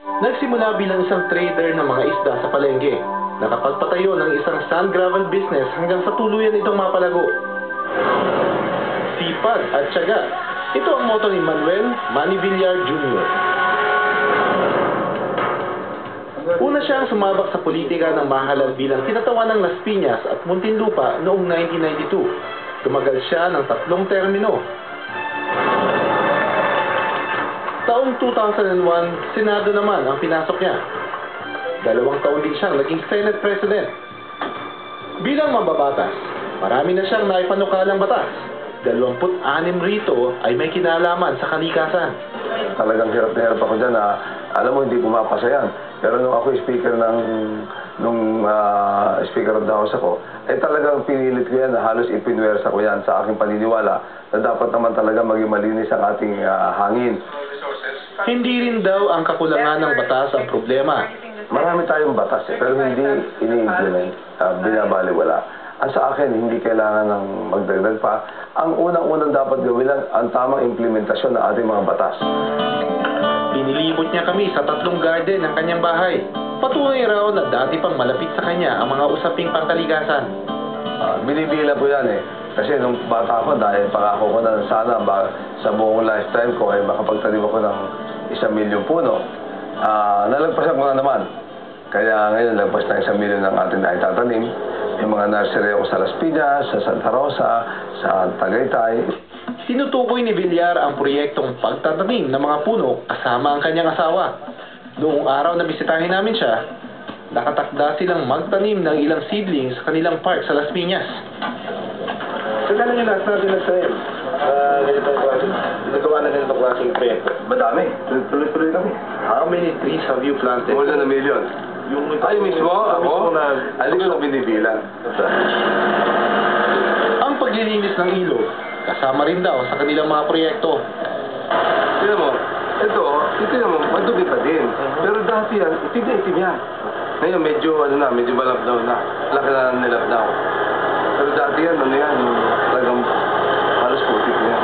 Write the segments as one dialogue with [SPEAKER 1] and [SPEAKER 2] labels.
[SPEAKER 1] Nagsimula bilang isang trader ng mga isda sa palengke. Nakapagpatayo ng isang sand gravel business hanggang sa tuluyan itong mapalago. Sipag at tiyaga. Ito ang motto ni Manuel Manny Villar Jr. Una siyang sumabak sa politika ng mahalal bilang kinatawan ng Las Piñas at Muntinlupa noong 1992. Tumagal siya ng 3 termino. Taong 2001, Senado naman ang pinasok niya. 2 taon din siyang naging Senate President. Bilang mambabatas, marami na siyang naipanukalang batas. 26 rito ay may kinalaman sa kalikasan.
[SPEAKER 2] Talagang hirap na hirap ako dyan na alam mo hindi pumapasa yan. Pero nung ako speaker Speaker of the House ako, ay talagang pinilit ko yan na halos ipinwersa ko yan sa aking paniniwala na dapat naman talaga maging malinis ang ating hangin.
[SPEAKER 1] Hindi rin daw ang kakulangan ng batas ang problema.
[SPEAKER 2] Marami tayong batas pero hindi ini-implement, binabaliwala. Ang sa akin, hindi kailangan ng magdagdag pa. Ang unang-unang dapat gawin lang ang tamang implementasyon ng ating mga batas.
[SPEAKER 1] Pinilibot niya kami sa 3 garden ng kanyang bahay. Patunay raw na dati pang malapit sa kanya ang mga usaping pangkalikasan.
[SPEAKER 2] Binibila po yan eh. Kasi nung bata ako, dahil pangako ko na sana sa buong lifetime ko ay makapagtanim ako ng 1 milyong puno. Nalagpasan ko na naman. Kaya ngayon, lagpas na 1 milyon ng ating naitatanim. May mga nursery ako sa Las Piñas, sa Santa Rosa, sa Tagaytay.
[SPEAKER 1] Tinutukoy ni Villar ang proyektong pagtatanim ng mga puno kasama ang kanyang asawa. Noong araw na bisitahin namin siya, nakatakda silang magtanim ng ilang seedlings sa kanilang park sa Las Piñas. So, gano'n yung lahat natin nagtanim? Ganitong klase? Nagawa na ganitong klaseng proyekto?
[SPEAKER 2] Madami. Tuloy-tuloy kami.
[SPEAKER 1] How many trees have you planted?
[SPEAKER 2] More than 1 million. Ay, mismo? Ako? Hindi ko lang binibilang.
[SPEAKER 1] Ang paglilinis ng ilog, kasama rin daw sa kanilang mga proyekto.
[SPEAKER 2] Tignan mo, ito naman, madugi pa din. Pero dati yan, itim yan. Ngayon, medyo malabdaw na. Laki na nilabdaw. Pero dati yan, talagang halos putik na yan.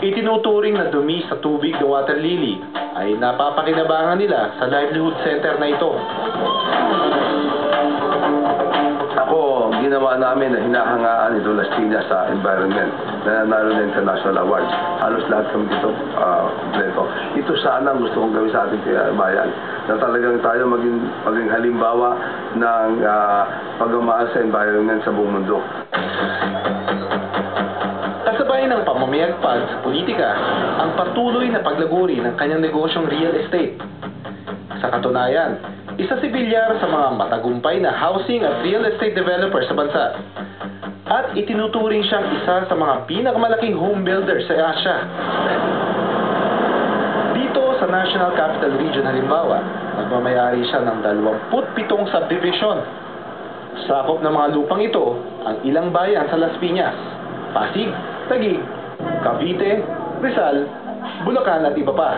[SPEAKER 1] Itinuturing na dumi sa tubig ng water lily ay napapakinabangan nila sa livelihood center na ito.
[SPEAKER 2] Ako, ginawa namin na hinahangaan ito Las Piñas sa environment na nanalo ng international awards. Halos lahat kami dito kompleto. Ito sana ang gusto kong gawin sa ating bayan. Na talagang tayo maging halimbawa ng pagmamahal sa environment sa buong mundo.
[SPEAKER 1] Kasabay ng pamamayagpag sa politika, ang patuloy na paglaguri ng kanyang negosyong real estate. Sa katunayan, isa si Villar sa mga matagumpay na housing at real estate developer sa bansa. At itinuturing siyang isa sa mga pinakamalaking home builder sa Asia. Dito sa National Capital Region halimbawa, nagmamayari siya ng 27 subdivision. Sakop ng mga lupang ito ang ilang bayan sa Las Piñas, Pasig, Taguig, Cavite, Rizal, Bulacan at iba pa.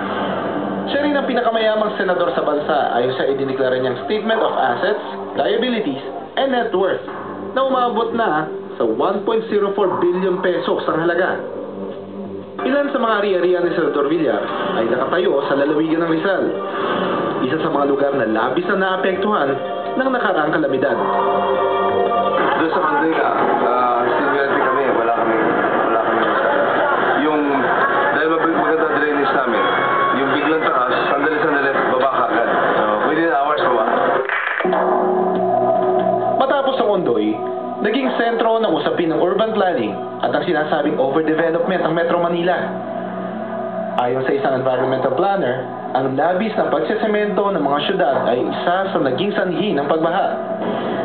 [SPEAKER 1] Siya rin ang pinakamayamang senador sa bansa ayon sa idineklara niyang Statement of Assets, Liabilities, and Net Worth na umabot na sa 1.04 billion pesos ang halaga. Ilan sa mga ari-arian ni Senador Villar ay nakatayo sa lalawigan ng Rizal, isa sa mga lugar na labis na naapektuhan ng nakaraang kalamidad.
[SPEAKER 2] Doon sa Mandela, similarity kami, wala kami yung dahil maganda drainage namin, yung biglang taas, sandali, baba kagad. Within hours, baba.
[SPEAKER 1] Matapos ang Ondoy, naging sentro ng usapin ng urban planning at ang sinasabing overdevelopment ng Metro Manila. Ayon sa isang environmental planner, ang labis na pagsesemento ng mga syudad ay isa sa naging sanhi ng pagbaha.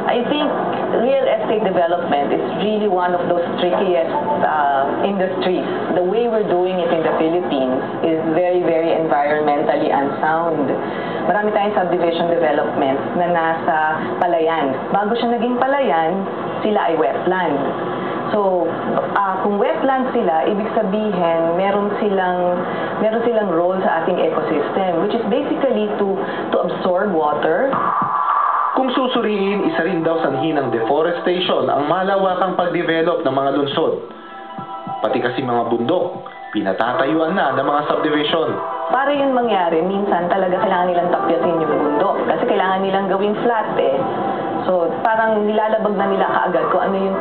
[SPEAKER 3] I think real estate development is really one of those trickiest industries. The way we're doing it in the Philippines is very, very environmentally unsound. Marami tayong subdivision developments na nasa palayan. Bago siya naging palayan, sila ay wetland. So, kung wetland sila, ibig sabihin, meron silang role sa ating ecosystem, which is basically to absorb water.
[SPEAKER 1] Kung susuriin, isa rin daw sanhi ng deforestation ang malawakang pagdevelop ng mga lungsod. Pati kasi mga bundok, pinatatayuan na ng mga subdivision.
[SPEAKER 3] para yun mangyari, minsan talaga kailangan nilang tapyasin yung bundok. Kasi kailangan nilang gawing flat eh. So, parang nilalabag na nila kaagad kung ano yung